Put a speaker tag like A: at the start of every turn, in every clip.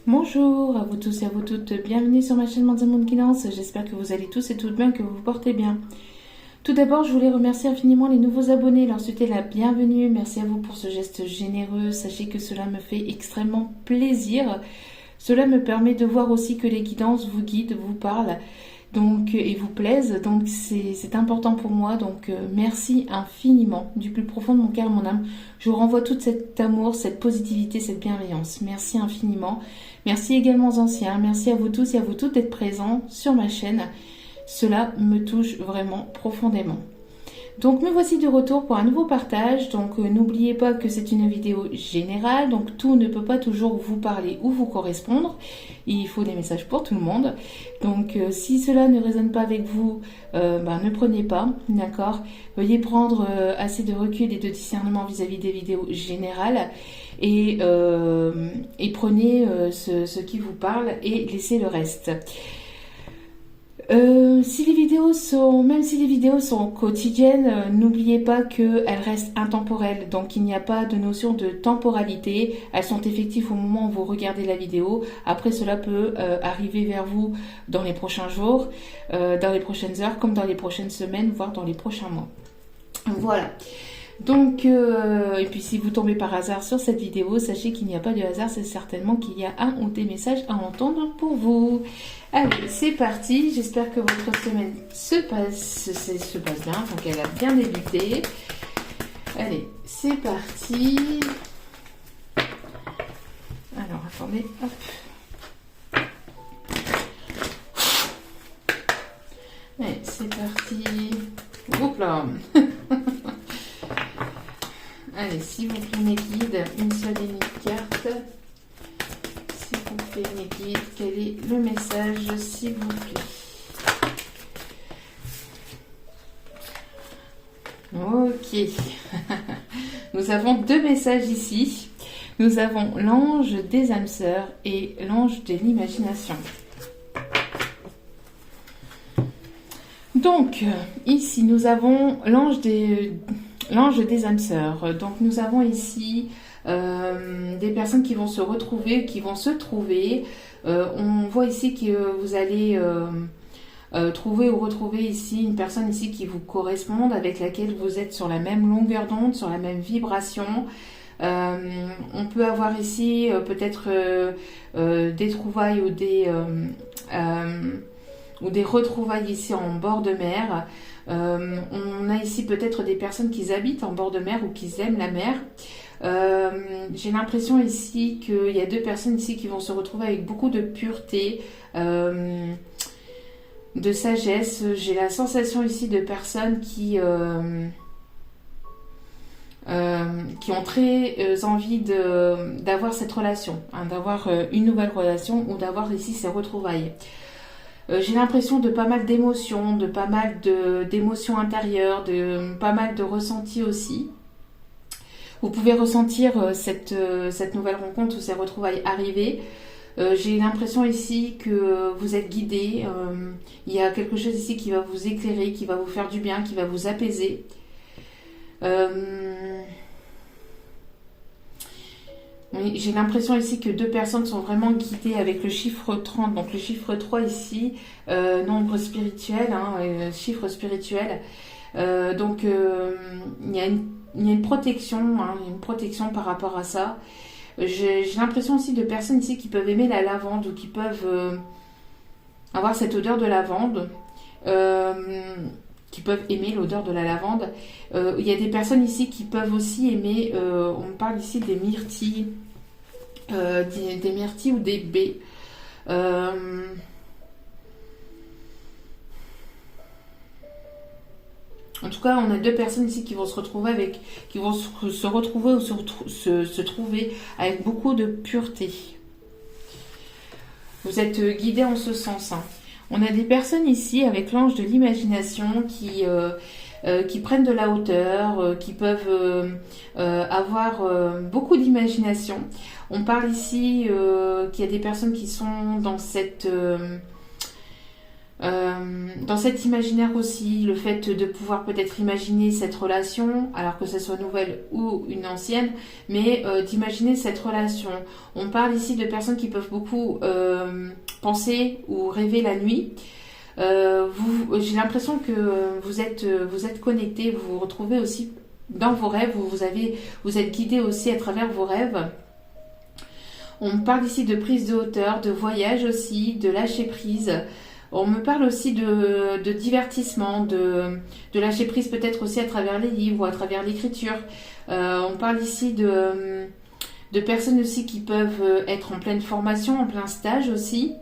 A: Bonjour à vous tous et à vous toutes, bienvenue sur ma chaîne Manzamoun Guidance, j'espère que vous allez tous et toutes bien, que vous vous portez bien. Tout d'abord, je voulais remercier infiniment les nouveaux abonnés, leur souhaiter la bienvenue, merci à vous pour ce geste généreux, sachez que cela me fait extrêmement plaisir. Cela me permet de voir aussi que les guidances vous guident, vous parlent donc, et vous plaisent, donc c'est important pour moi, donc merci infiniment du plus profond de mon cœur et mon âme. Je vous renvoie tout cet amour, cette positivité, cette bienveillance, merci infiniment. Merci également aux anciens, merci à vous tous et à vous toutes d'être présents sur ma chaîne, cela me touche vraiment profondément. Donc me voici de retour pour un nouveau partage, donc n'oubliez pas que c'est une vidéo générale, donc tout ne peut pas toujours vous parler ou vous correspondre, il faut des messages pour tout le monde, donc si cela ne résonne pas avec vous, ne prenez pas, d'accord, veuillez prendre assez de recul et de discernement vis-à-vis des vidéos générales, et prenez ce qui vous parle et laissez le reste. Même si les vidéos sont quotidiennes, n'oubliez pas qu'elles restent intemporelles. Donc il n'y a pas de notion de temporalité. Elles sont effectives au moment où vous regardez la vidéo. Après, cela peut arriver vers vous dans les prochains jours, dans les prochaines heures, comme dans les prochaines semaines, voire dans les prochains mois. Voilà. Donc, et puis si vous tombez par hasard sur cette vidéo, sachez qu'il n'y a pas de hasard, c'est certainement qu'il y a un ou des messages à entendre pour vous. Allez, c'est parti, j'espère que votre semaine se passe bien, donc elle a bien débuté. Allez, c'est parti. Alors, attendez, hop. Allez, c'est parti. Hop là. Allez, s'il vous plaît, mes guides, une seule et unique carte. S'il vous plaît, mes guides, quel est le message, s'il vous plaît? Ok. Nous avons deux messages ici. Nous avons l'ange des âmes sœurs et l'ange de l'imagination. Donc, ici, nous avons l'ange des âmes sœurs. Donc nous avons ici des personnes qui vont se retrouver, qui vont se trouver. On voit ici que vous allez trouver ou retrouver ici une personne ici qui vous corresponde, avec laquelle vous êtes sur la même longueur d'onde, sur la même vibration. On peut avoir ici peut-être des trouvailles ou des retrouvailles ici en bord de mer. On a ici peut-être des personnes qui habitent en bord de mer ou qui aiment la mer. J'ai l'impression ici qu'il y a deux personnes ici qui vont se retrouver avec beaucoup de pureté, de sagesse. J'ai la sensation ici de personnes qui ont très envie d'avoir cette relation, hein, d'avoir une nouvelle relation ou d'avoir ici ces retrouvailles. J'ai l'impression de pas mal d'émotions, de pas mal d'émotions intérieures, de pas mal de ressentis aussi. Vous pouvez ressentir cette nouvelle rencontre ou ces retrouvailles arriver. J'ai l'impression ici que vous êtes guidé. Il y a quelque chose ici qui va vous éclairer, qui va vous faire du bien, qui va vous apaiser. Oui, j'ai l'impression ici que deux personnes sont vraiment guidées avec le chiffre 30, donc le chiffre 3 ici, nombre spirituel, hein, chiffre spirituel. Donc il y a une protection, hein, une protection par rapport à ça. J'ai l'impression aussi de personnes ici qui peuvent aimer la lavande ou qui peuvent avoir cette odeur de lavande. Qui peuvent aimer l'odeur de la lavande. Il y a des personnes ici qui peuvent aussi aimer, on parle ici des myrtilles, des myrtilles ou des baies. En tout cas, on a deux personnes ici qui vont se retrouver se retrouver ou se trouver avec beaucoup de pureté. Vous êtes guidés en ce sens, hein. On a des personnes ici avec l'ange de l'imagination qui prennent de la hauteur, qui peuvent avoir beaucoup d'imagination. On parle ici qu'il y a des personnes qui sont dans cette Dans cet imaginaire aussi, le fait de pouvoir peut-être imaginer cette relation, alors que ce soit nouvelle ou une ancienne, mais d'imaginer cette relation. On parle ici de personnes qui peuvent beaucoup penser ou rêver la nuit. J'ai l'impression que vous êtes connectés, vous vous retrouvez aussi dans vos rêves, vous êtes guidé aussi à travers vos rêves. On parle ici de prise de hauteur, de voyage aussi, de lâcher prise. On me parle aussi de divertissement, de lâcher prise peut-être aussi à travers les livres ou à travers l'écriture. On parle ici de personnes aussi qui peuvent être en pleine formation, en plein stage aussi,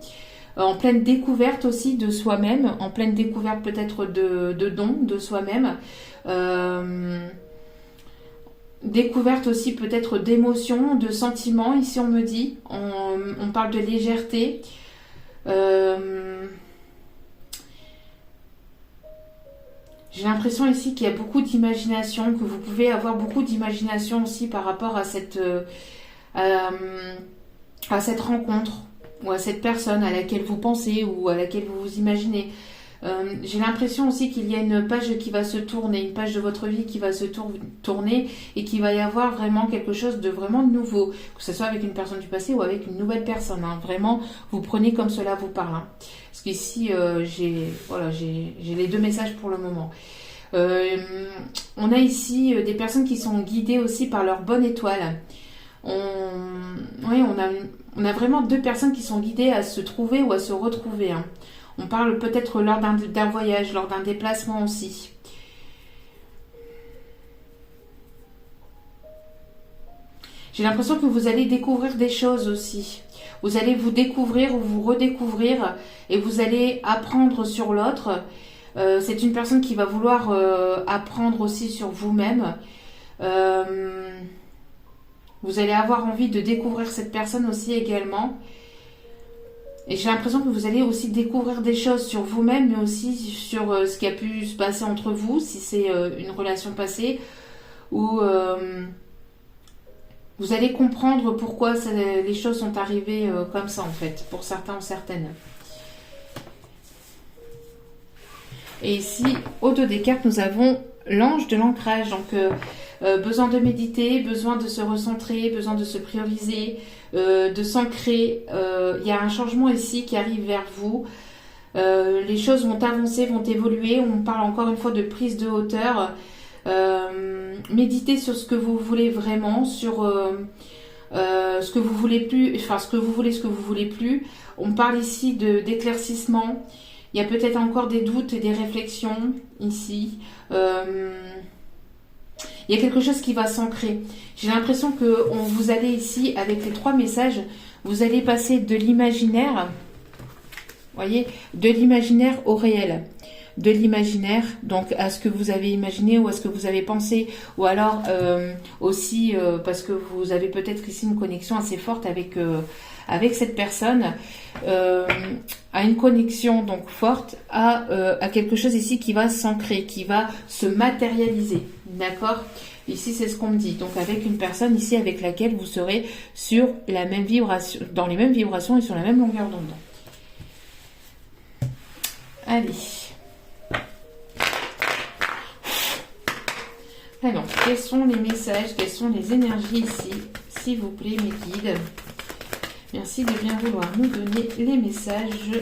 A: en pleine découverte aussi de soi-même, en pleine découverte peut-être de dons de soi-même. Découverte aussi peut-être d'émotions, de sentiments, ici on me dit. On parle de légèreté. J'ai l'impression ici qu'il y a beaucoup d'imagination, que vous pouvez avoir beaucoup d'imagination aussi par rapport à cette rencontre ou à cette personne à laquelle vous pensez ou à laquelle vous vous imaginez. J'ai l'impression aussi qu'il y a une page qui va se tourner, une page de votre vie qui va se tourner et qu'il va y avoir vraiment quelque chose de vraiment nouveau, que ce soit avec une personne du passé ou avec une nouvelle personne. Hein. Vraiment, vous prenez comme cela vous parle. Hein. Parce qu'ici, j'ai les deux messages pour le moment. On a ici des personnes qui sont guidées aussi par leur bonne étoile. On a vraiment deux personnes qui sont guidées à se trouver ou à se retrouver. Hein. On parle peut-être lors d'un voyage, lors d'un déplacement aussi. J'ai l'impression que vous allez découvrir des choses aussi. Vous allez vous découvrir ou vous redécouvrir et vous allez apprendre sur l'autre. C'est une personne qui va vouloir apprendre aussi sur vous-même. Vous allez avoir envie de découvrir cette personne aussi également. Et j'ai l'impression que vous allez aussi découvrir des choses sur vous-même, mais aussi sur ce qui a pu se passer entre vous, si c'est une relation passée, ou vous allez comprendre pourquoi les choses sont arrivées comme ça en fait, pour certains ou certaines. Et ici, au dos des cartes, nous avons l'ange de l'ancrage. Donc, besoin de méditer, besoin de se recentrer, besoin de se prioriser, de s'ancrer. Il y a un changement ici qui arrive vers vous. Les choses vont avancer, vont évoluer. On parle encore une fois de prise de hauteur. Méditez sur ce que vous voulez vraiment, sur ce que vous voulez plus, enfin ce que vous voulez plus. On parle ici d'éclaircissement. Il y a peut-être encore des doutes et des réflexions ici. Il y a quelque chose qui va s'ancrer. J'ai l'impression que vous allez ici, avec les 3 messages, vous allez passer de l'imaginaire, voyez, de l'imaginaire au réel. De l'imaginaire, donc à ce que vous avez imaginé ou à ce que vous avez pensé, ou alors aussi parce que vous avez peut-être ici une connexion assez forte avec cette personne, à une connexion donc forte à quelque chose ici qui va s'ancrer, qui va se matérialiser, d'accord? Ici c'est ce qu'on me dit, donc avec une personne ici avec laquelle vous serez sur la même vibration, dans les mêmes vibrations et sur la même longueur d'onde. Allez. Alors, quels sont les messages, quelles sont les énergies ici, s'il vous plaît, mes guides? Merci de bien vouloir nous donner les messages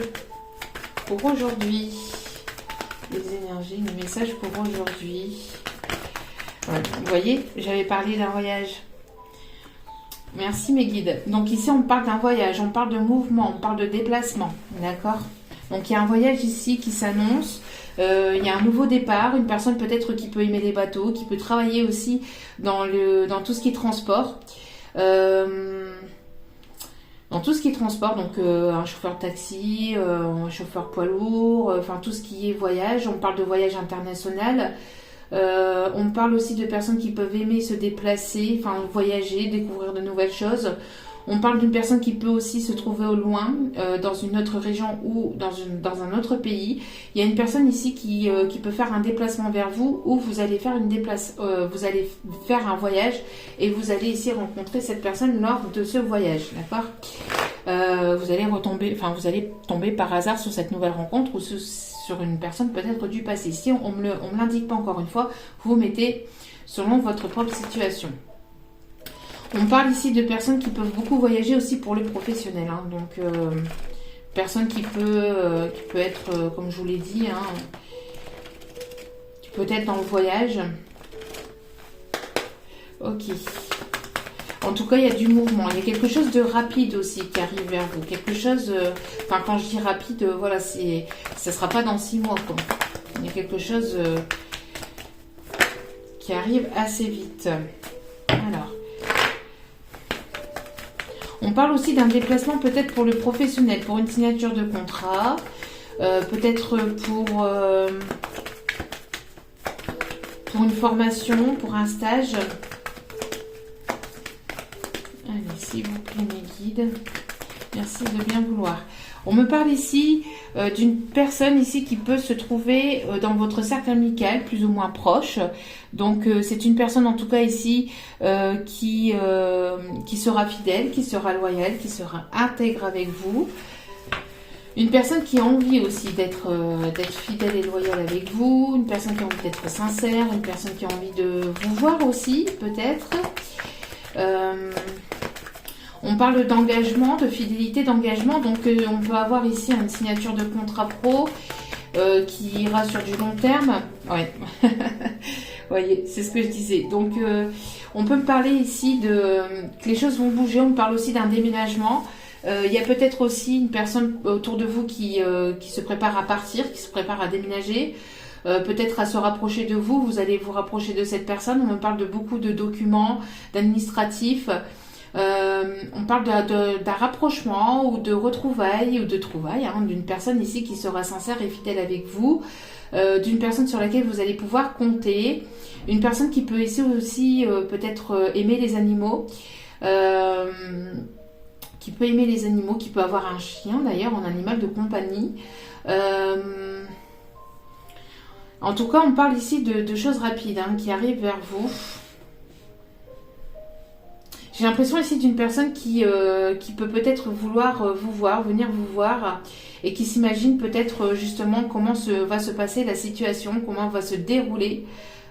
A: pour aujourd'hui. Les énergies, les messages pour aujourd'hui. Voilà, vous voyez, j'avais parlé d'un voyage. Merci mes guides. Donc ici, on parle d'un voyage, on parle de mouvement, on parle de déplacement. D'accord? Donc il y a un voyage ici qui s'annonce. Il y a un nouveau départ, une personne peut-être qui peut aimer les bateaux, qui peut travailler aussi dans tout ce qui est transport. Dans tout ce qui est transport, donc un chauffeur de taxi, un chauffeur poids lourd, enfin tout ce qui est voyage. On parle de voyage international. On parle aussi de personnes qui peuvent aimer se déplacer, enfin voyager, découvrir de nouvelles choses. On parle d'une personne qui peut aussi se trouver au loin, dans une autre région ou dans un autre pays. Il y a une personne ici qui peut faire un déplacement vers vous, ou vous allez faire vous allez faire un voyage et vous allez ici rencontrer cette personne lors de ce voyage, d'accord? vous allez retomber, enfin vous allez tomber par hasard sur cette nouvelle rencontre ou sur une personne peut-être du passé. Si on me l'indique pas encore une fois, vous mettez selon votre propre situation. On parle ici de personnes qui peuvent beaucoup voyager aussi pour le professionnel. Hein. Donc, personne qui peut être, comme je vous l'ai dit, hein, qui peut être dans le voyage. Ok. En tout cas, il y a du mouvement. Il y a quelque chose de rapide aussi qui arrive vers vous. Quelque chose... Enfin, quand je dis rapide, voilà, ça ne sera pas dans 6 mois, quoi. Il y a quelque chose qui arrive assez vite. Alors... On parle aussi d'un déplacement peut-être pour le professionnel, pour une signature de contrat, peut-être pour une formation, pour un stage. Allez, s'il vous plaît, mes guides, merci de bien vouloir. On me parle ici d'une personne ici qui peut se trouver dans votre cercle amical, plus ou moins proche. Donc c'est une personne en tout cas ici qui sera fidèle, qui sera loyale, qui sera intègre avec vous. Une personne qui a envie aussi d'être fidèle et loyale avec vous. Une personne qui a envie d'être sincère. Une personne qui a envie de vous voir aussi, peut-être. On parle d'engagement, de fidélité, d'engagement. Donc, on peut avoir ici une signature de contrat pro qui ira sur du long terme. Ouais, vous voyez, c'est ce que je disais. Donc, on peut me parler ici que les choses vont bouger. On parle aussi d'un déménagement. Il y a peut-être aussi une personne autour de vous qui se prépare à partir, qui se prépare à déménager. Peut-être à se rapprocher de vous. Vous allez vous rapprocher de cette personne. On me parle de beaucoup de documents, d'administratifs. On parle d'un rapprochement ou de retrouvailles ou de trouvailles hein, d'une personne ici qui sera sincère et fidèle avec vous, d'une personne sur laquelle vous allez pouvoir compter, une personne qui peut ici aussi peut-être aimer les animaux, qui peut aimer les animaux, qui peut avoir un chien d'ailleurs en animal de compagnie. En tout cas, on parle ici de choses rapides hein, qui arrivent vers vous. J'ai l'impression ici d'une personne qui peut peut-être vouloir vous voir, venir vous voir et qui s'imagine peut-être justement comment va se passer la situation, comment va se dérouler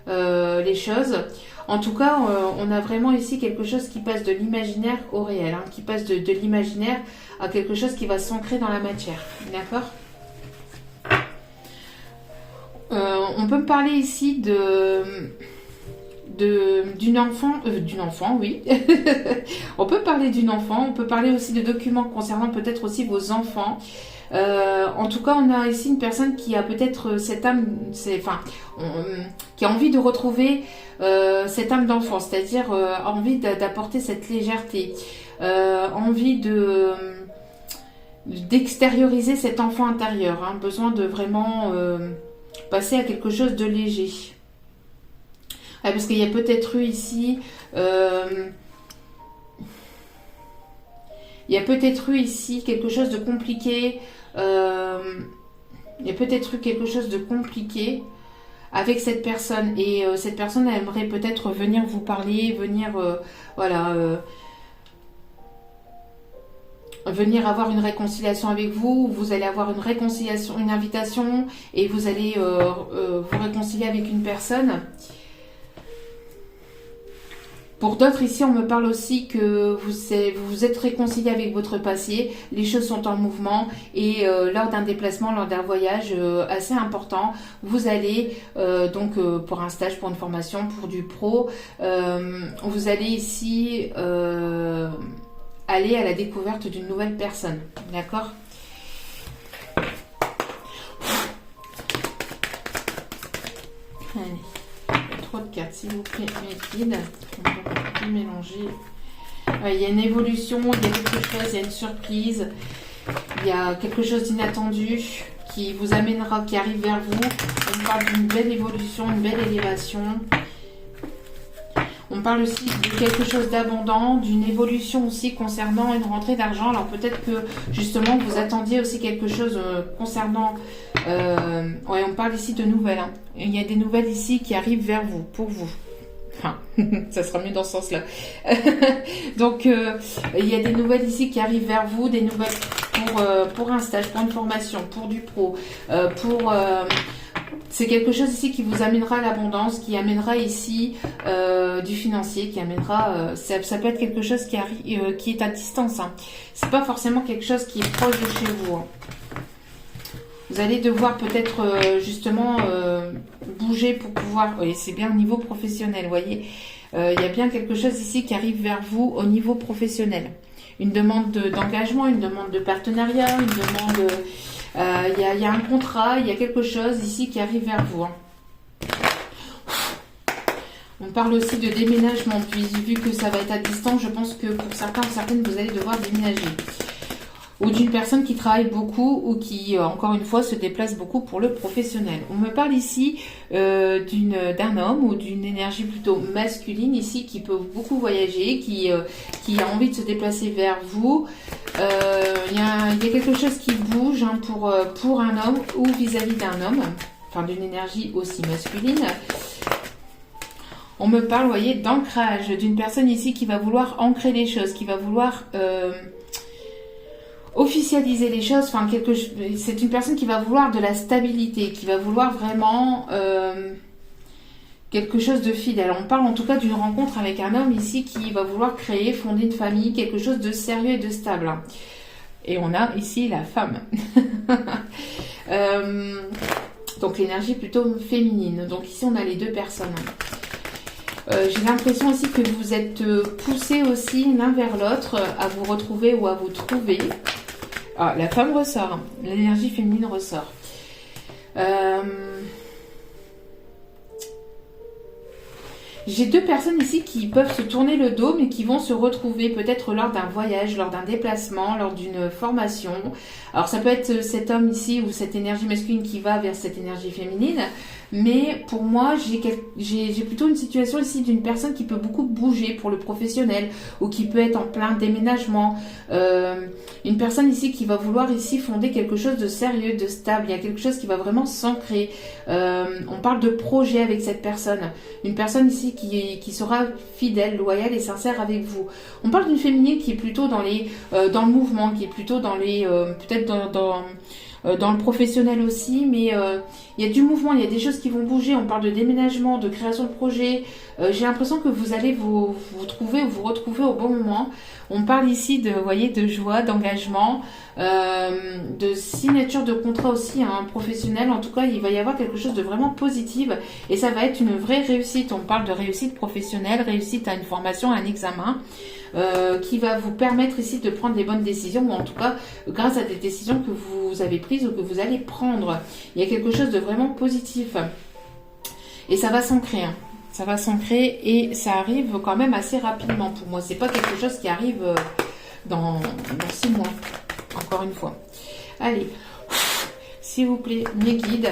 A: les choses. En tout cas, on a vraiment ici quelque chose qui passe de l'imaginaire au réel, hein, qui passe de l'imaginaire à quelque chose qui va s'ancrer dans la matière. D'accord ? On peut me parler ici d'une enfant, oui. On peut parler d'une enfant, on peut parler aussi de documents concernant peut-être aussi vos enfants. En tout cas, on a ici une personne qui a peut-être cette âme, qui a envie de retrouver cette âme d'enfant, c'est-à-dire envie d'apporter cette légèreté, envie d'extérioriser cet enfant intérieur, hein, besoin de vraiment passer à quelque chose de léger. Ah, parce qu'il y a peut-être eu ici, quelque chose de compliqué. Il y a peut-être eu quelque chose de compliqué avec cette personne. Et cette personne elle aimerait peut-être venir vous parler, venir avoir une réconciliation avec vous. Vous allez avoir une réconciliation, une invitation, et vous allez vous réconcilier avec une personne. Pour d'autres, ici, on me parle aussi que vous vous êtes réconcilié avec votre passé, les choses sont en mouvement et lors d'un déplacement, lors d'un voyage assez important, vous allez, pour un stage, pour une formation, pour du pro, vous allez ici aller à la découverte d'une nouvelle personne. D'accord ? Allez. Trop de cartes, s'il vous plaît, mes guides. On va mélanger. Il y a une évolution, il y a quelque chose, il y a une surprise, il y a quelque chose d'inattendu qui vous amènera, qui arrive vers vous. On parle d'une belle évolution, une belle élévation. On parle aussi de quelque chose d'abondant, d'une évolution aussi concernant une rentrée d'argent. Alors peut-être que justement vous attendiez aussi quelque chose concernant... on parle ici de nouvelles. Hein. Il y a des nouvelles ici qui arrivent vers vous, pour vous. Enfin, ça sera mieux dans ce sens-là. Donc il y a des nouvelles ici qui arrivent vers vous, des nouvelles... pour un stage, pour une formation, pour du pro, c'est quelque chose ici qui vous amènera l'abondance, qui amènera ici du financier, qui amènera... ça peut être quelque chose qui est à distance. Hein. C'est pas forcément quelque chose qui est proche de chez vous. Hein. Vous allez devoir peut-être justement bouger pour pouvoir... Oui, c'est bien au niveau professionnel, vous voyez. Il y a bien quelque chose ici qui arrive vers vous au niveau professionnel. Une demande d'engagement, une demande de partenariat, une demande... Il y a un contrat, il y a quelque chose ici qui arrive vers vous. Hein. On parle aussi de déménagement, puis vu que ça va être à distance, je pense que pour certains ou certaines, vous allez devoir déménager. Ou d'une personne qui travaille beaucoup ou qui, encore une fois, se déplace beaucoup pour le professionnel. On me parle ici d'un homme ou d'une énergie plutôt masculine ici qui peut beaucoup voyager, qui a envie de se déplacer vers vous. Il y a quelque chose qui bouge hein, pour un homme ou vis-à-vis d'un homme, enfin d'une énergie aussi masculine. On me parle, vous voyez, d'ancrage, d'une personne ici qui va vouloir ancrer les choses, qui va vouloir... officialiser les choses, enfin c'est une personne qui va vouloir de la stabilité, qui va vouloir vraiment quelque chose de fidèle. On parle en tout cas d'une rencontre avec un homme ici qui va vouloir créer, fonder une famille, quelque chose de sérieux et de stable. Et on a ici la femme. Donc l'énergie plutôt féminine. Donc ici on a les deux personnes. J'ai l'impression aussi que vous êtes poussés aussi l'un vers l'autre à vous retrouver ou à vous trouver. Ah, la femme ressort, l'énergie féminine ressort. J'ai deux personnes ici qui peuvent se tourner le dos, mais qui vont se retrouver peut-être lors d'un voyage, lors d'un déplacement, lors d'une formation. Alors ça peut être cet homme ici ou cette énergie masculine qui va vers cette énergie féminine. Mais pour moi, j'ai plutôt une situation ici d'une personne qui peut beaucoup bouger pour le professionnel ou qui peut être en plein déménagement. Une personne ici qui va vouloir ici fonder quelque chose de sérieux, de stable. Il y a quelque chose qui va vraiment s'ancrer. On parle de projet avec cette personne. Une personne ici qui sera fidèle, loyale et sincère avec vous. On parle d'une féminine qui est plutôt dans le mouvement, qui est plutôt dans les peut-être dans le professionnel aussi, mais il y a du mouvement, il y a des choses qui vont bouger. On parle de déménagement, de création de projet. J'ai l'impression que vous allez vous trouver ou vous retrouver au bon moment. On parle ici de joie, d'engagement, de signature de contrat aussi, hein, professionnel. En tout cas, il va y avoir quelque chose de vraiment positif et ça va être une vraie réussite. On parle de réussite professionnelle, réussite à une formation, à un examen. Qui va vous permettre ici de prendre des bonnes décisions, ou en tout cas grâce à des décisions que vous avez prises ou que vous allez prendre. Il y a quelque chose de vraiment positif et ça va s'ancrer. Hein. Ça va s'ancrer et ça arrive quand même assez rapidement pour moi. C'est pas quelque chose qui arrive dans 6 mois, encore une fois. Allez, s'il vous plaît, mes guides.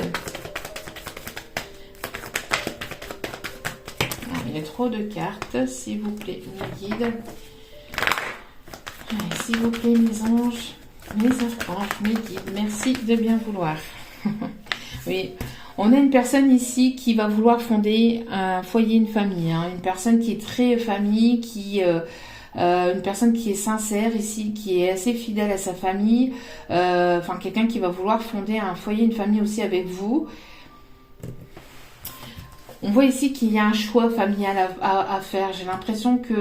A: Il y a trop de cartes, s'il vous plaît, mes guides. S'il vous plaît, mes anges, mes archanges, mes guides, merci de bien vouloir. Oui, on a une personne ici qui va vouloir fonder un foyer, une famille. Hein, une personne qui est très famille, une personne qui est sincère ici, qui est assez fidèle à sa famille. Enfin, quelqu'un qui va vouloir fonder un foyer, une famille aussi avec vous. On voit ici qu'il y a un choix familial à faire. J'ai l'impression qu'il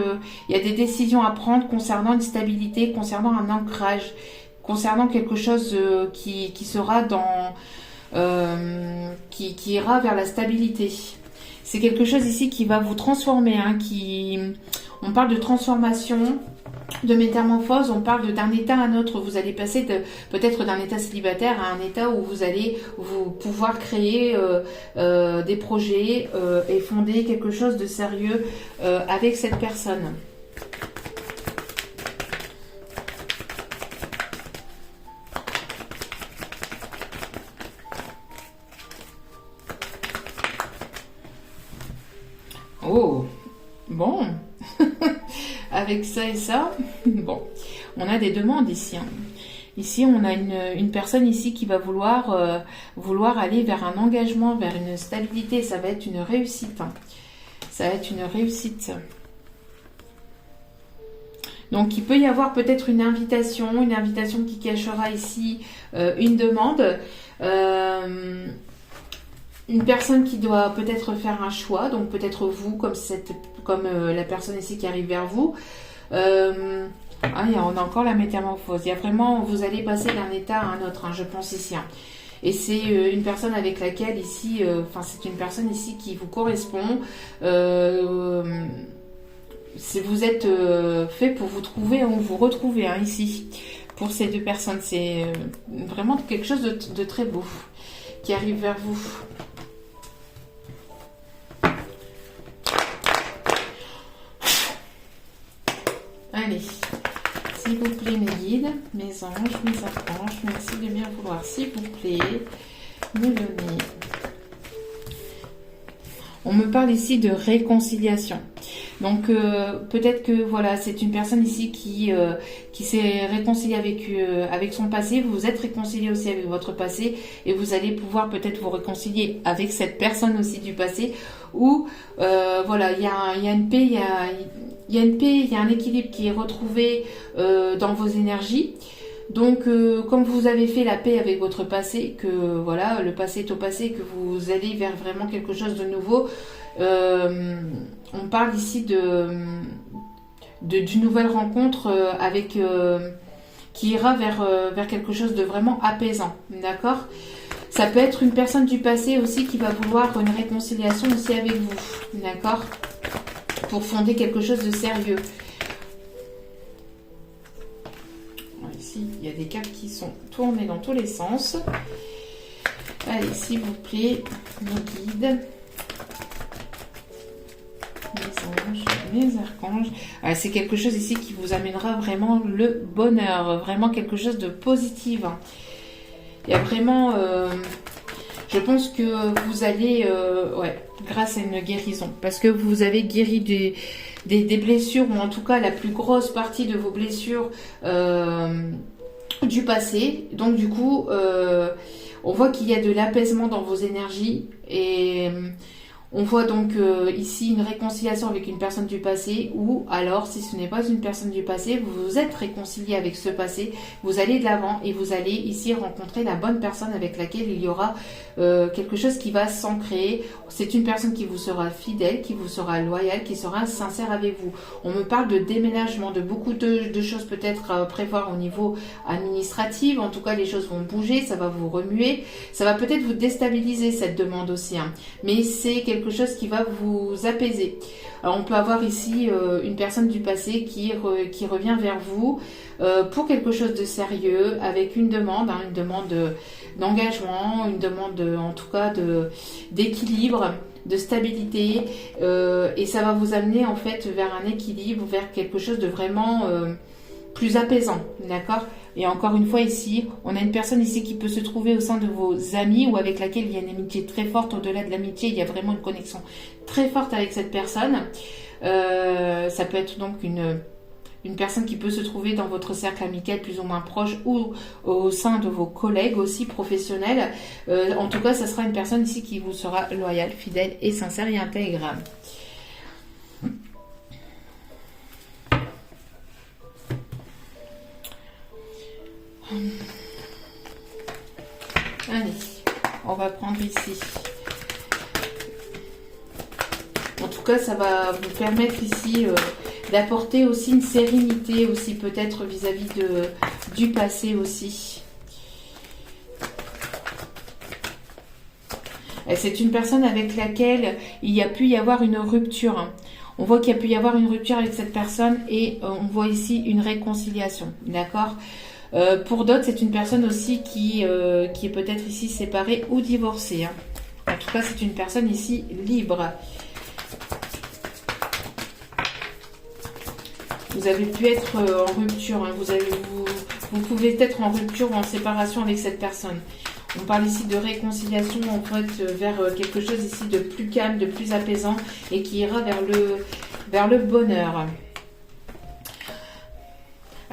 A: y a des décisions à prendre concernant une stabilité, concernant un ancrage, concernant quelque chose qui sera qui ira vers la stabilité. C'est quelque chose ici qui va vous transformer. Hein, on parle de transformation, de métamorphose, on parle d'un état à un autre. Vous allez passer peut-être d'un état célibataire à un état où vous allez pouvoir créer des projets et fonder quelque chose de sérieux avec cette personne. Oh, bon. Avec ça et ça, bon, on a des demandes ici. Hein. Ici, on a une personne ici qui va vouloir aller vers un engagement, vers une stabilité. Ça va être une réussite. Hein. Ça va être une réussite. Donc il peut y avoir peut-être une invitation qui cachera ici une demande. Une personne qui doit peut-être faire un choix, donc peut-être vous, comme la personne ici qui arrive vers vous. On a encore la métamorphose. Il y a vraiment, vous allez passer d'un état à un autre, je pense ici. Et c'est une personne avec laquelle ici, c'est une personne ici qui vous correspond. Vous êtes fait pour vous trouver ou vous retrouver ici. Pour ces deux personnes, c'est vraiment quelque chose de très beau qui arrive vers vous. Allez, s'il vous plaît, mes guides, mes anges, mes archanges, merci de bien vouloir, s'il vous plaît, me donner. On me parle ici de réconciliation. Donc peut-être que voilà, c'est une personne ici qui s'est réconciliée avec son passé. Vous vous êtes réconcilié aussi avec votre passé et vous allez pouvoir peut-être vous réconcilier avec cette personne aussi du passé. Ou voilà, il y a une paix, il y a un équilibre qui est retrouvé dans vos énergies. Donc, comme vous avez fait la paix avec votre passé, que voilà, le passé est au passé, que vous allez vers vraiment quelque chose de nouveau, on parle ici d'une nouvelle rencontre qui ira vers quelque chose de vraiment apaisant, d'accord? Ça peut être une personne du passé aussi qui va vouloir une réconciliation aussi avec vous, d'accord? Pour fonder quelque chose de sérieux. Ici, il y a des cartes qui sont tournées dans tous les sens. Allez, s'il vous plaît, mes guides, mes anges, mes archanges. C'est quelque chose ici qui vous amènera vraiment le bonheur, vraiment quelque chose de positif. Il y a vraiment... je pense que vous allez... grâce à une guérison. Parce que vous avez guéri des blessures, ou en tout cas la plus grosse partie de vos blessures du passé. Donc du coup, on voit qu'il y a de l'apaisement dans vos énergies. Et on voit donc ici une réconciliation avec une personne du passé, ou alors, si ce n'est pas une personne du passé, vous vous êtes réconcilié avec ce passé, vous allez de l'avant et vous allez ici rencontrer la bonne personne avec laquelle il y aura quelque chose qui va s'ancrer. C'est une personne qui vous sera fidèle, qui vous sera loyale, qui sera sincère avec vous. On me parle de déménagement, de beaucoup de choses peut-être à prévoir au niveau administratif. En tout cas, les choses vont bouger, ça va vous remuer, ça va peut-être vous déstabiliser cette demande aussi. Mais c'est quelque chose qui va vous apaiser. Alors, on peut avoir ici une personne du passé qui revient vers vous pour quelque chose de sérieux, avec une demande d'engagement, une demande en tout cas d'équilibre, de stabilité, et ça va vous amener en fait vers un équilibre, vers quelque chose de vraiment plus apaisant, d'accord? Et encore une fois ici, on a une personne ici qui peut se trouver au sein de vos amis ou avec laquelle il y a une amitié très forte. Au-delà de l'amitié, il y a vraiment une connexion très forte avec cette personne. Ça peut être donc une personne qui peut se trouver dans votre cercle amical plus ou moins proche, ou au sein de vos collègues aussi professionnels. En tout cas, ça sera une personne ici qui vous sera loyale, fidèle et sincère et intègre. Allez, on va prendre ici. En tout cas, ça va vous permettre ici d'apporter aussi une sérénité aussi peut-être vis-à-vis du passé aussi. C'est une personne avec laquelle il y a pu y avoir une rupture. On voit qu'il y a pu y avoir une rupture avec cette personne et on voit ici une réconciliation, d'accord ? Pour d'autres, c'est une personne aussi qui est peut-être ici séparée ou divorcée. En tout cas, c'est une personne ici libre. Vous avez pu être en rupture. Vous pouvez être en rupture ou en séparation avec cette personne. On parle ici de réconciliation en fait vers quelque chose ici de plus calme, de plus apaisant et qui ira vers le bonheur.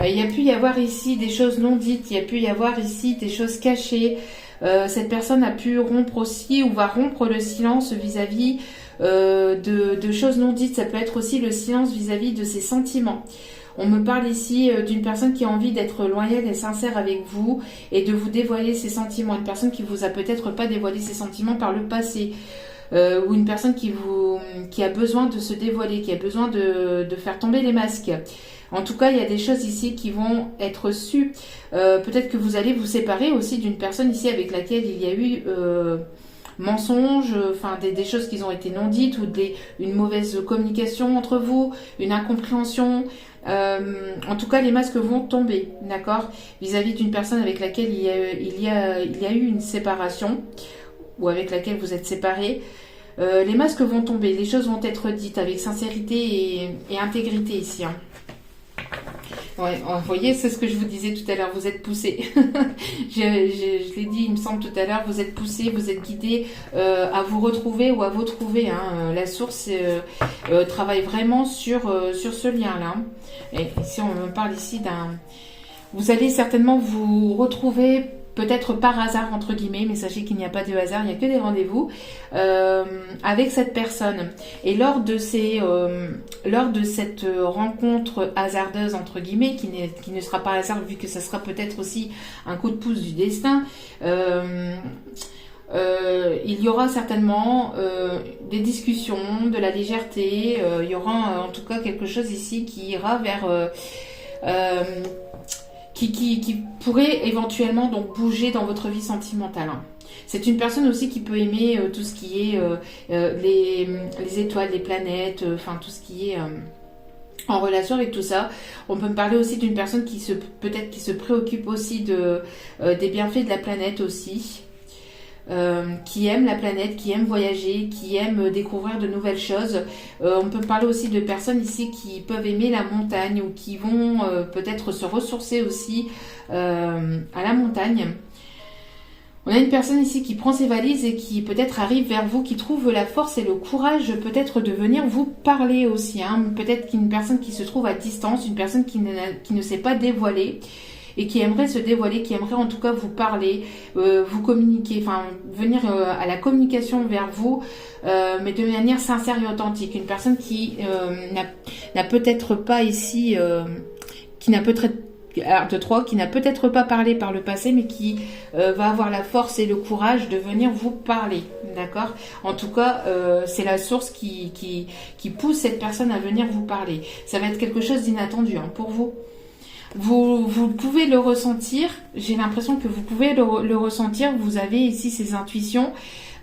A: Il y a pu y avoir ici des choses non dites, il y a pu y avoir ici des choses cachées. Cette personne a pu rompre aussi ou va rompre le silence vis-à-vis de choses non dites. Ça peut être aussi le silence vis-à-vis de ses sentiments. On me parle ici d'une personne qui a envie d'être loyale et sincère avec vous et de vous dévoiler ses sentiments. Une personne qui vous a peut-être pas dévoilé ses sentiments par le passé. Ou une personne qui a besoin de se dévoiler, qui a besoin de faire tomber les masques. En tout cas, il y a des choses ici qui vont être sues. Peut-être que vous allez vous séparer aussi d'une personne ici avec laquelle il y a eu mensonges, enfin des choses qui ont été non dites ou une mauvaise communication entre vous, une incompréhension. En tout cas, les masques vont tomber, d'accord, vis-à-vis d'une personne avec laquelle il y a eu une séparation ou avec laquelle vous êtes séparés. Les masques vont tomber, les choses vont être dites avec sincérité et intégrité ici. Hein. Ouais, vous voyez, c'est ce que je vous disais tout à l'heure, vous êtes poussé. je l'ai dit, il me semble tout à l'heure, vous êtes poussé, vous êtes guidé à vous retrouver ou à vous trouver. Hein. La source travaille vraiment sur ce lien-là. Et si on me parle ici vous allez certainement vous retrouver peut-être par hasard, entre guillemets, mais sachez qu'il n'y a pas de hasard, il n'y a que des rendez-vous, avec cette personne. Et lors de cette rencontre hasardeuse, entre guillemets, qui ne sera pas hasard, vu que ça sera peut-être aussi un coup de pouce du destin, il y aura certainement des discussions, de la légèreté, il y aura en tout cas quelque chose ici qui ira vers... Qui pourrait éventuellement donc bouger dans votre vie sentimentale. C'est une personne aussi qui peut aimer tout ce qui est les étoiles, les planètes, enfin tout ce qui est en relation avec tout ça. On peut me parler aussi d'une personne qui se préoccupe aussi des bienfaits de la planète aussi. Qui aime la planète, qui aime voyager, qui aime découvrir de nouvelles choses. On peut parler aussi de personnes ici qui peuvent aimer la montagne ou qui vont peut-être se ressourcer aussi à la montagne. On a une personne ici qui prend ses valises et qui peut-être arrive vers vous, qui trouve la force et le courage peut-être de venir vous parler aussi. Hein. Peut-être qu'une personne qui se trouve à distance, une personne qui ne s'est pas dévoilée, et qui aimerait se dévoiler, qui aimerait en tout cas vous parler, vous communiquer, enfin venir à la communication vers vous, mais de manière sincère et authentique. Une personne qui n'a peut-être pas ici, qui n'a peut-être pas parlé par le passé, mais qui va avoir la force et le courage de venir vous parler, d'accord. En tout cas, c'est la source qui pousse cette personne à venir vous parler. Ça va être quelque chose d'inattendu hein, pour vous. Vous pouvez le ressentir, j'ai l'impression que vous pouvez le ressentir, vous avez ici ces intuitions,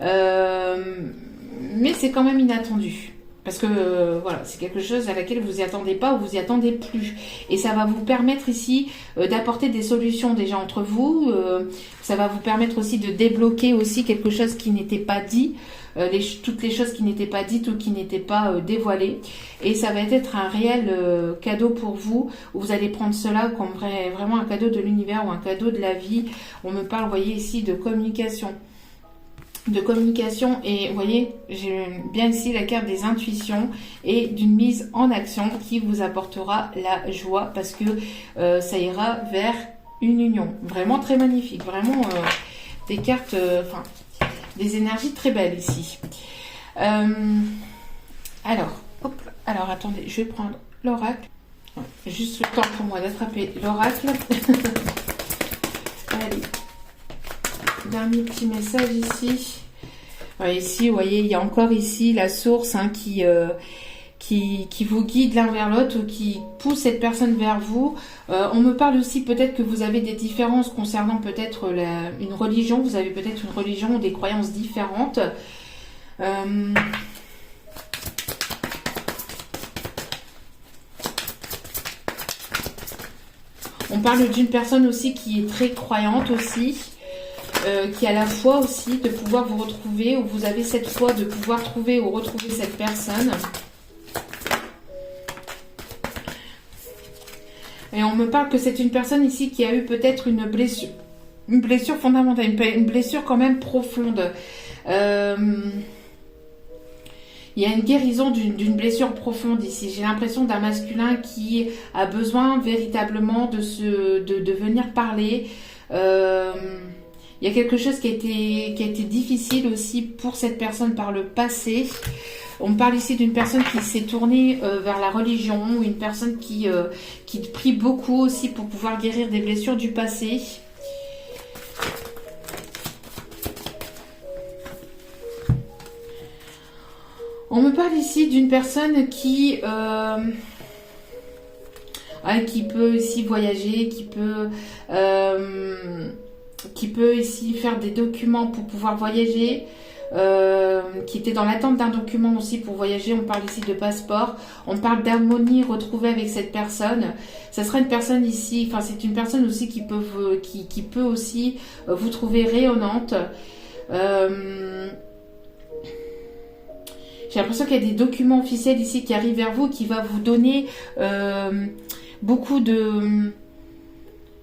A: mais c'est quand même inattendu. Parce que voilà, c'est quelque chose à laquelle vous y attendez pas ou vous y attendez plus. Et ça va vous permettre ici d'apporter des solutions déjà entre vous. Ça va vous permettre aussi de débloquer aussi quelque chose qui n'était pas dit. Toutes les choses qui n'étaient pas dites ou qui n'étaient pas dévoilées. Et ça va être un réel cadeau pour vous. Où vous allez prendre cela comme vraiment un cadeau de l'univers ou un cadeau de la vie. On me parle, vous voyez ici, de communication. Et vous voyez, j'ai bien ici la carte des intuitions et d'une mise en action qui vous apportera la joie parce que ça ira vers une union. Vraiment très magnifique, vraiment des cartes, des énergies très belles ici. Alors attendez, je vais prendre l'oracle. Juste le temps pour moi d'attraper l'oracle. Allez. Dernier petit message ici. Ici, vous voyez, il y a encore ici la source hein, qui vous guide l'un vers l'autre ou qui pousse cette personne vers vous. On me parle aussi peut-être que vous avez des différences concernant peut-être une religion. Vous avez peut-être une religion ou des croyances différentes. On parle d'une personne aussi qui est très croyante aussi. Qui a la foi aussi de pouvoir vous retrouver, ou vous avez cette foi de pouvoir trouver ou retrouver cette personne. Et on me parle que c'est une personne ici qui a eu peut-être une blessure fondamentale, une blessure quand même profonde. Il y a une guérison d'une blessure profonde ici. J'ai l'impression d'un masculin qui a besoin véritablement de venir parler. Il y a quelque chose qui a été difficile aussi pour cette personne par le passé. On parle ici d'une personne qui s'est tournée vers la religion, ou une personne qui prie beaucoup aussi pour pouvoir guérir des blessures du passé. On me parle ici d'une personne qui peut ici voyager, qui peut ici faire des documents pour pouvoir voyager, qui était dans l'attente d'un document aussi pour voyager. On parle ici de passeport, on parle d'harmonie retrouvée avec cette personne. Ça sera une personne ici, enfin c'est une personne aussi qui peut aussi vous trouver rayonnante. J'ai l'impression qu'il y a des documents officiels ici qui arrivent vers vous, qui va vous donner beaucoup de...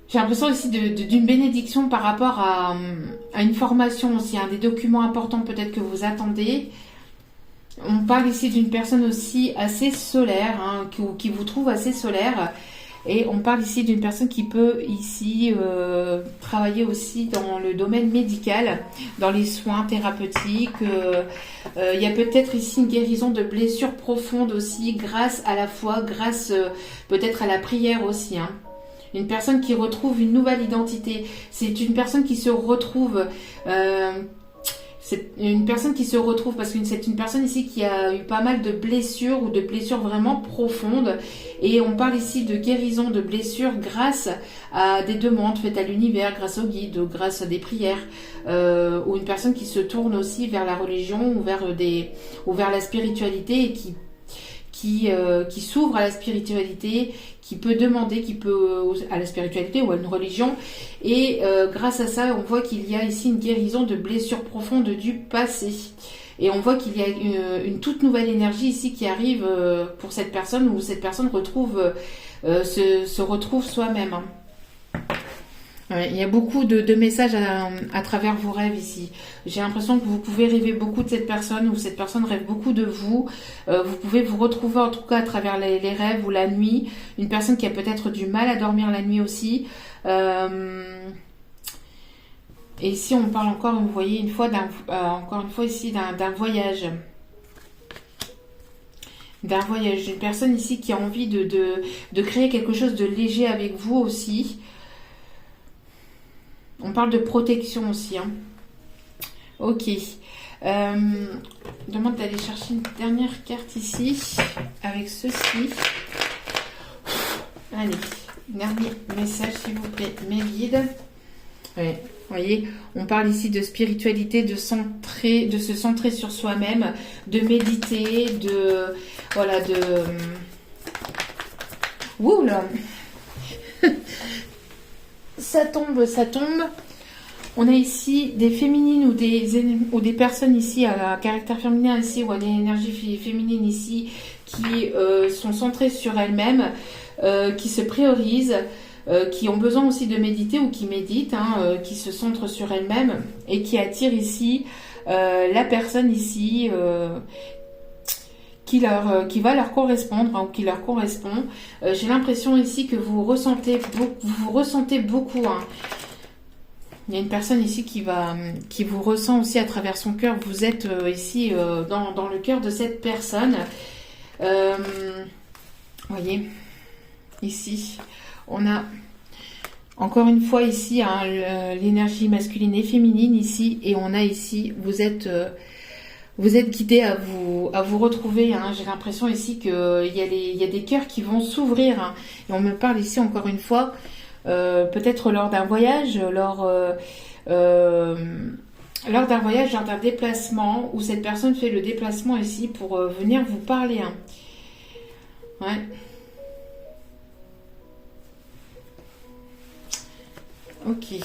A: J'ai l'impression aussi d'une bénédiction par rapport à une formation aussi, des documents importants peut-être que vous attendez. On parle ici d'une personne aussi assez solaire, qui vous trouve assez solaire. Et on parle ici d'une personne qui peut ici travailler aussi dans le domaine médical, dans les soins thérapeutiques. Il y a peut-être ici une guérison de blessures profondes aussi, grâce à la foi, grâce peut-être à la prière aussi. Une personne qui retrouve une nouvelle identité. C'est une personne qui se retrouve... c'est une personne qui se retrouve parce que c'est une personne ici qui a eu pas mal de blessures ou de blessures vraiment profondes. Et on parle ici de guérison de blessures grâce à des demandes faites à l'univers, grâce au guide, ou grâce à des prières. Ou une personne qui se tourne aussi vers la religion ou vers la spiritualité et qui s'ouvre à la spiritualité, qui peut demander, à la spiritualité ou à une religion. Et grâce à ça, on voit qu'il y a ici une guérison de blessures profondes du passé. Et on voit qu'il y a une toute nouvelle énergie ici qui arrive pour cette personne, où cette personne se retrouve soi-même. Ouais, il y a beaucoup de messages à travers vos rêves ici. J'ai l'impression que vous pouvez rêver beaucoup de cette personne, ou cette personne rêve beaucoup de vous. Vous pouvez vous retrouver en tout cas à travers les rêves ou la nuit. Une personne qui a peut-être du mal à dormir la nuit aussi. Et ici on parle encore, vous voyez, encore une fois ici d'un voyage. D'un voyage. Une personne ici qui a envie de créer quelque chose de léger avec vous aussi. On parle de protection aussi. Ok. Demande d'aller chercher une dernière carte ici. Avec ceci. Allez. Dernier message s'il vous plaît. Mes guides. Ouais. Vous voyez, on parle ici de spiritualité, de se centrer sur soi-même, de méditer, Ouh là. Ça tombe. On a ici des féminines ou des personnes ici à caractère féminin ici, ou à l'énergie féminine ici, qui sont centrées sur elles-mêmes, qui se priorisent, qui ont besoin aussi de méditer ou qui méditent, qui se centrent sur elles-mêmes et qui attirent ici la personne ici qui va leur correspondre, ou qui leur correspond. J'ai l'impression ici que vous ressentez beaucoup. Il y a une personne ici qui vous ressent aussi à travers son cœur. Vous êtes ici dans le cœur de cette personne. Voyez, ici, on a encore une fois ici l'énergie masculine et féminine ici, et on a ici, vous êtes guidé à vous retrouver. J'ai l'impression ici qu'il y a des cœurs qui vont s'ouvrir. Et on me parle ici encore une fois, peut-être lors d'un voyage, lors d'un voyage, lors d'un déplacement, où cette personne fait le déplacement ici pour venir vous parler. Ouais. Ok.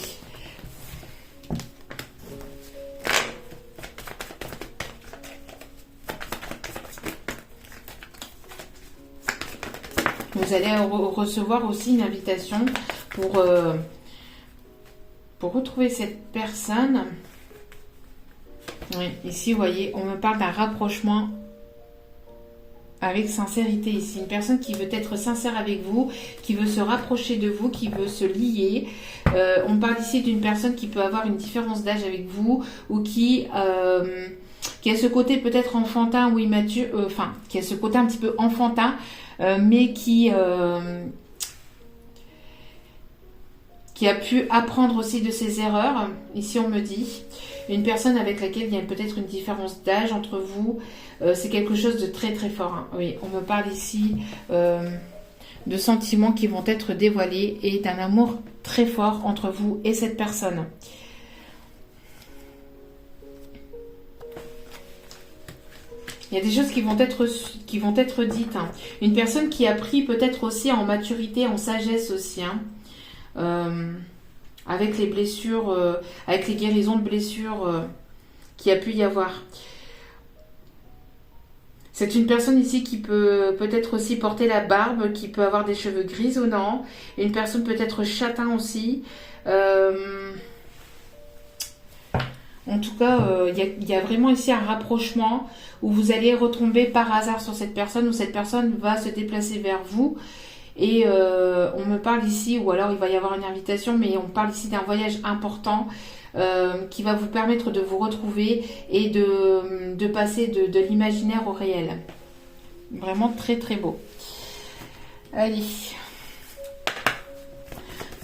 A: Vous allez recevoir aussi une invitation pour retrouver cette personne. Oui, ici, vous voyez, on me parle d'un rapprochement avec sincérité ici. Une personne qui veut être sincère avec vous, qui veut se rapprocher de vous, qui veut se lier. On parle ici d'une personne qui peut avoir une différence d'âge avec vous, ou qui qui a ce côté peut-être enfantin ou immature, enfin, qui a ce côté un petit peu enfantin, mais qui a pu apprendre aussi de ses erreurs. Ici, on me dit une personne avec laquelle il y a peut-être une différence d'âge entre vous. C'est quelque chose de très très fort. Hein. Oui, on me parle ici de sentiments qui vont être dévoilés et d'un amour très fort entre vous et cette personne. Il y a des choses qui vont être dites. Hein. Une personne qui a pris peut-être aussi en maturité, en sagesse aussi. Hein. Avec les blessures, avec les guérisons de blessures qu'il y a pu y avoir. C'est une personne ici qui peut peut-être aussi porter la barbe, qui peut avoir des cheveux grisonnants, une personne peut-être châtain aussi. En tout cas, il y a vraiment ici un rapprochement où vous allez retomber par hasard sur cette personne, où cette personne va se déplacer vers vous. Et on me parle ici, ou alors il va y avoir une invitation, mais on parle ici d'un voyage important qui va vous permettre de vous retrouver et de passer de l'imaginaire au réel. Vraiment très très beau. Allez.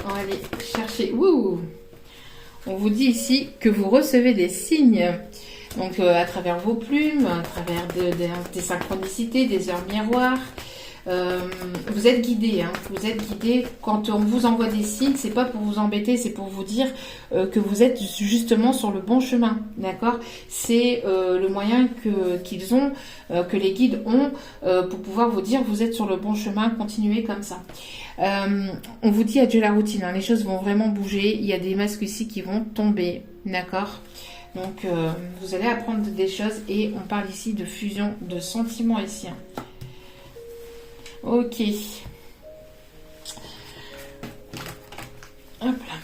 A: On va aller chercher. Ouh. On vous dit ici que vous recevez des signes. Donc à travers vos plumes, à travers des synchronicités, des heures miroirs. Vous êtes guidé, hein. Vous êtes guidé quand on vous envoie des signes, c'est pas pour vous embêter, c'est pour vous dire que vous êtes justement sur le bon chemin, d'accord? C'est le moyen qu'ils ont, que les guides ont pour pouvoir vous dire vous êtes sur le bon chemin, continuez comme ça. On vous dit adieu la routine, hein. Les choses vont vraiment bouger, il y a des masques ici qui vont tomber, d'accord? Donc vous allez apprendre des choses et on parle ici de fusion de sentiments ici, hein. Ok. Hop là.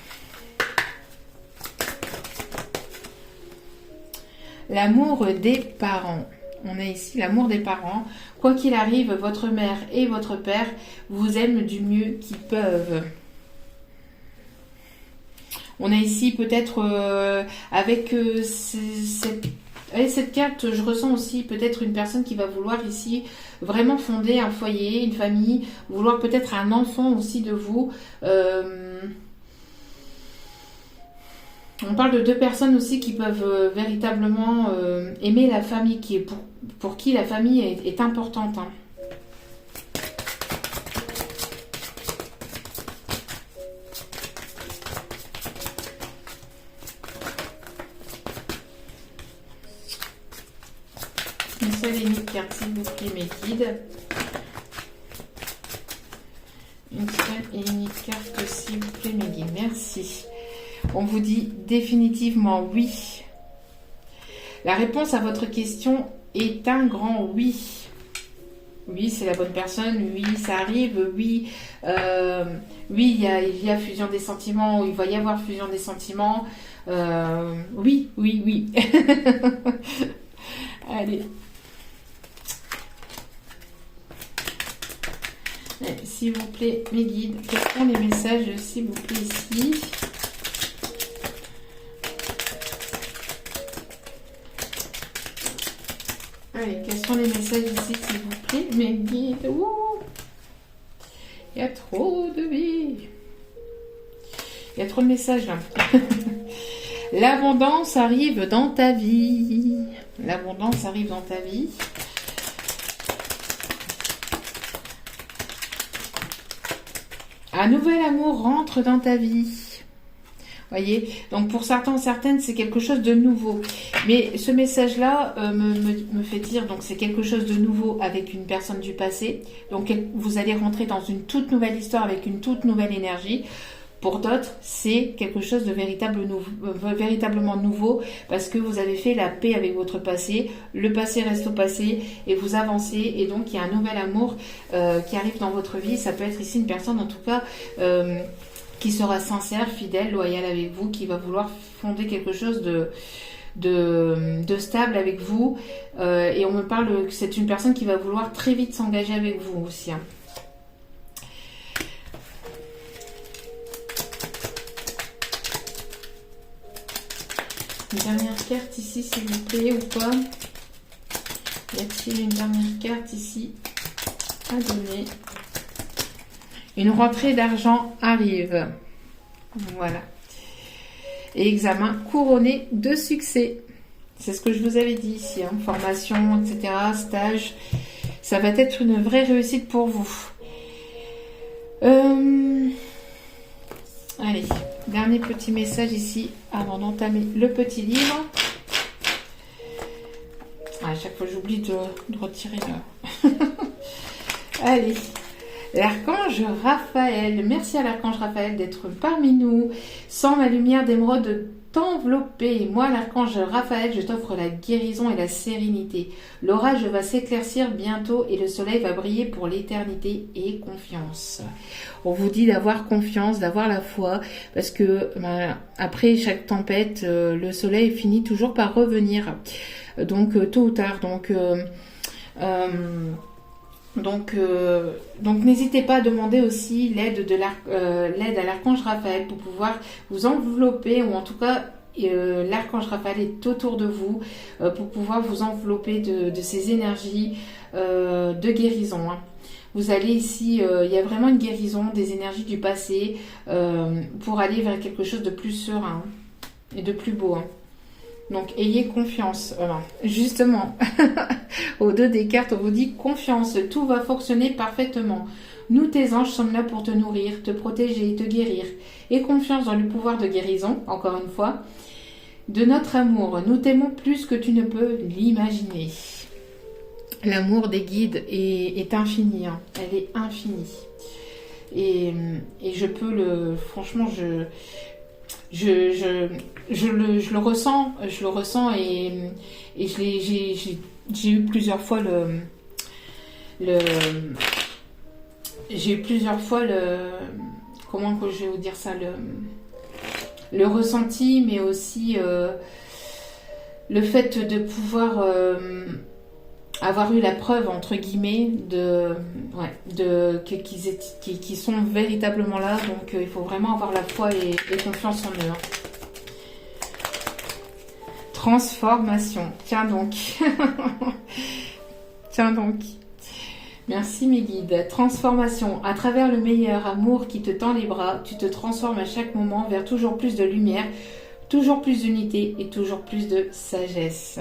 A: L'amour des parents. On a ici l'amour des parents. Quoi qu'il arrive, votre mère et votre père vous aiment du mieux qu'ils peuvent. On a ici peut-être avec cette carte, je ressens aussi peut-être une personne qui va vouloir ici vraiment fonder un foyer, une famille, vouloir peut-être un enfant aussi de vous. On parle de deux personnes aussi qui peuvent véritablement aimer la famille, qui est pour qui la famille est importante. Hein. Une seule et unique carte, s'il vous plaît, mes guides. Une seule et unique carte, s'il vous plaît, mes guides. Merci. On vous dit définitivement oui. La réponse à votre question est un grand oui. Oui, c'est la bonne personne. Oui, ça arrive. Oui, oui, il y a fusion des sentiments. Il va y avoir fusion des sentiments. Oui, oui, oui. Allez. S'il vous plaît, mes guides, quels sont les messages, s'il vous plaît, ici? Allez, quels sont les messages ici, s'il vous plaît, mes guides? Ouh, il y a trop de vie. Il y a trop de messages, là. L'abondance arrive dans ta vie. L'abondance arrive dans ta vie. Un nouvel amour rentre dans ta vie. Voyez, donc pour certains, certaines, c'est quelque chose de nouveau. Mais ce message-là me fait dire, donc c'est quelque chose de nouveau avec une personne du passé. Donc vous allez rentrer dans une toute nouvelle histoire avec une toute nouvelle énergie. Pour d'autres, c'est quelque chose de véritablement nouveau parce que vous avez fait la paix avec votre passé. Le passé reste au passé et vous avancez. Et donc, il y a un nouvel amour qui arrive dans votre vie. Ça peut être ici une personne, en tout cas, qui sera sincère, fidèle, loyale avec vous, qui va vouloir fonder quelque chose de stable avec vous. Et on me parle que c'est une personne qui va vouloir très vite s'engager avec vous aussi, hein. Une dernière carte ici, s'il vous plaît, ou pas? Y a-t-il une dernière carte ici à donner? Une rentrée d'argent arrive. Voilà. Et examen couronné de succès. C'est ce que je vous avais dit ici. Hein. Formation, etc. Stage. Ça va être une vraie réussite pour vous. Allez, dernier petit message ici avant d'entamer le petit livre. À chaque fois j'oublie de retirer le... Allez, l'archange Raphaël. Merci à l'archange Raphaël d'être parmi nous. Sans ma lumière d'émeraude t'envelopper. Moi, l'archange Raphaël, je t'offre la guérison et la sérénité. L'orage va s'éclaircir bientôt et le soleil va briller pour l'éternité. Et confiance. On vous dit d'avoir confiance, d'avoir la foi, parce que après chaque tempête, le soleil finit toujours par revenir. Donc tôt ou tard. Donc n'hésitez pas à demander aussi l'aide à l'archange Raphaël pour pouvoir vous envelopper, ou en tout cas l'archange Raphaël est autour de vous pour pouvoir vous envelopper de ces énergies de guérison. Hein. Vous allez ici, il y a vraiment une guérison des énergies du passé pour aller vers quelque chose de plus serein et de plus beau. Hein. Donc, ayez confiance. Justement, au dos des cartes, on vous dit confiance. Tout va fonctionner parfaitement. Nous, tes anges, sommes là pour te nourrir, te protéger, te guérir. Aie confiance dans le pouvoir de guérison, encore une fois, de notre amour. Nous t'aimons plus que tu ne peux l'imaginer. L'amour des guides est infini. Hein. Elle est infinie. Et je peux le... Franchement, je le ressens et j'ai eu plusieurs fois comment que je vais vous dire ça, le ressenti, mais aussi le fait de pouvoir avoir eu la preuve entre guillemets qui sont véritablement là. Donc il faut vraiment avoir la foi et confiance en eux. Hein. Transformation. Tiens donc. Tiens donc. Merci mes guides. Transformation. À travers le meilleur amour qui te tend les bras, tu te transformes à chaque moment vers toujours plus de lumière, toujours plus d'unité et toujours plus de sagesse.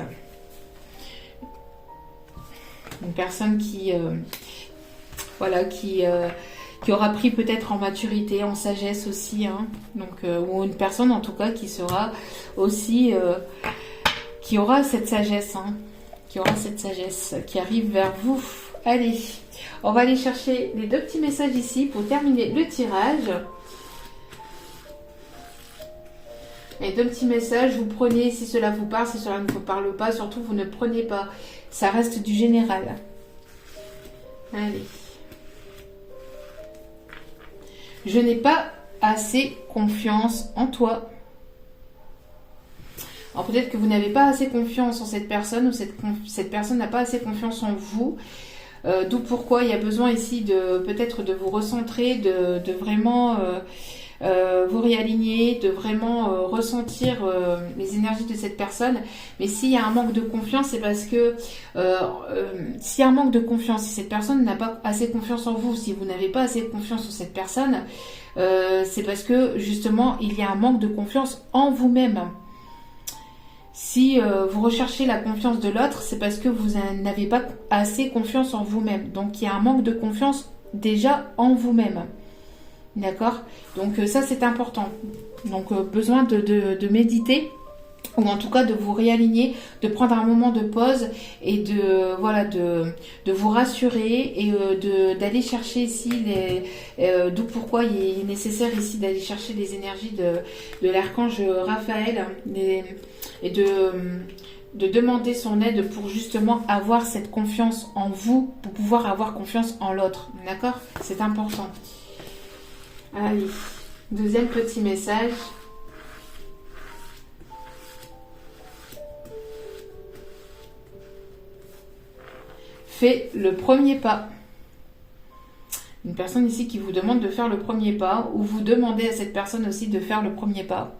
A: Une personne qui aura pris peut-être en maturité, en sagesse aussi, hein. Donc, ou une personne en tout cas qui sera aussi, qui aura cette sagesse, hein, qui arrive vers vous. Allez, on va aller chercher les deux petits messages ici pour terminer le tirage. Les deux petits messages, vous prenez si cela vous parle, si cela ne vous parle pas, surtout vous ne prenez pas. Ça reste du général. Allez. Je n'ai pas assez confiance en toi. Alors peut-être que vous n'avez pas assez confiance en cette personne, ou cette personne n'a pas assez confiance en vous. D'où pourquoi il y a besoin ici peut-être de vous recentrer, de vraiment vous réaligner, de vraiment ressentir les énergies de cette personne. Mais s'il y a un manque de confiance, c'est parce que s'il y a un manque de confiance, si cette personne n'a pas assez confiance en vous, si vous n'avez pas assez confiance en cette personne, c'est parce que justement il y a un manque de confiance en vous-même. Si vous recherchez la confiance de l'autre, c'est parce que vous n'avez pas assez confiance en vous-même. Donc il y a un manque de confiance déjà en vous-même. D'accord? Donc ça c'est important. Donc besoin de méditer, ou en tout cas de vous réaligner, de prendre un moment de pause et de vous rassurer et d'aller chercher ici d'où pourquoi il est nécessaire ici d'aller chercher les énergies de l'archange Raphaël et de demander son aide pour justement avoir cette confiance en vous, pour pouvoir avoir confiance en l'autre. D'accord? C'est important. Allez, deuxième petit message. Fais le premier pas. Une personne ici qui vous demande de faire le premier pas, ou vous demandez à cette personne aussi de faire le premier pas.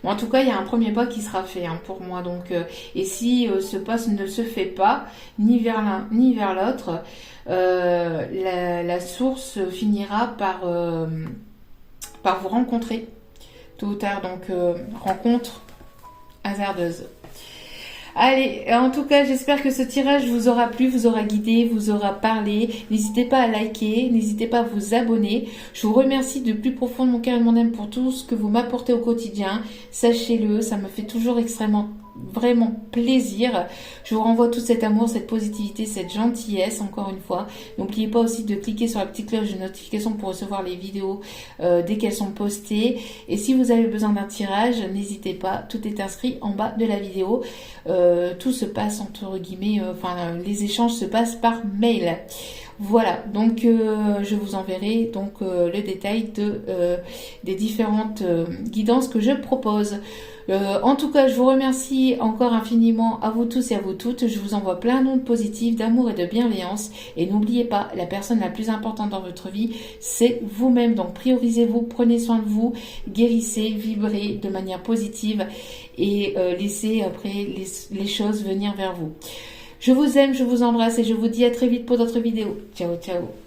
A: Bon, en tout cas, il y a un premier pas qui sera fait hein, pour moi. Donc, et si ce pas ne se fait pas, ni vers l'un ni vers l'autre, la source finira par vous rencontrer tôt ou tard. Donc, rencontre hasardeuse. Allez, en tout cas, j'espère que ce tirage vous aura plu, vous aura guidé, vous aura parlé. N'hésitez pas à liker, n'hésitez pas à vous abonner. Je vous remercie de plus profond de mon cœur et de mon âme pour tout ce que vous m'apportez au quotidien. Sachez-le, ça me fait toujours vraiment plaisir. Je vous renvoie tout cet amour, cette positivité, cette gentillesse, encore une fois. N'oubliez pas aussi de cliquer sur la petite cloche de notification pour recevoir les vidéos dès qu'elles sont postées. Et si vous avez besoin d'un tirage, n'hésitez pas, tout est inscrit en bas de la vidéo. Tout se passe entre guillemets, les échanges se passent par mail. Voilà, donc je vous enverrai donc le détail des différentes guidances que je propose. En tout cas, je vous remercie encore infiniment à vous tous et à vous toutes. Je vous envoie plein d'ondes positives, d'amour et de bienveillance. Et n'oubliez pas, la personne la plus importante dans votre vie, c'est vous-même. Donc priorisez-vous, prenez soin de vous, guérissez, vibrez de manière positive et laissez après les choses venir vers vous. Je vous aime, je vous embrasse et je vous dis à très vite pour d'autres vidéos. Ciao, ciao.